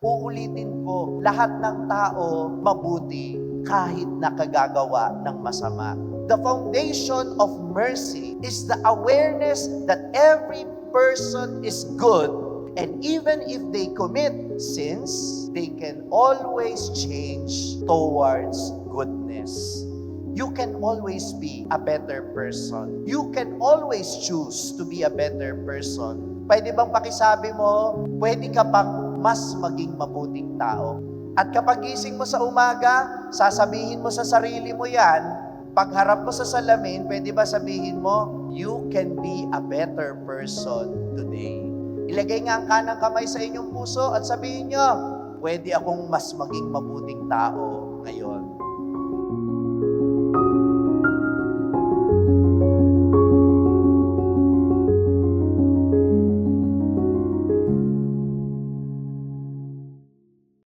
Uulitin ko, lahat ng tao mabuti kahit nakagagawa ng masama. The foundation of mercy is the awareness that every person is good, and even if they commit sins, they can always change towards goodness. You can always be a better person. You can always choose to be a better person. Pwede bang pakisabi mo, pwede ka pang mas maging mabuting tao? At kapag gising mo sa umaga, sasabihin mo sa sarili mo yan, pagharap mo sa salamin, pwede ba sabihin mo, you can be a better person today. Ilagay nga ang kanang kamay sa inyong puso at sabihin nyo, pwede akong mas maging mabuting tao ngayon.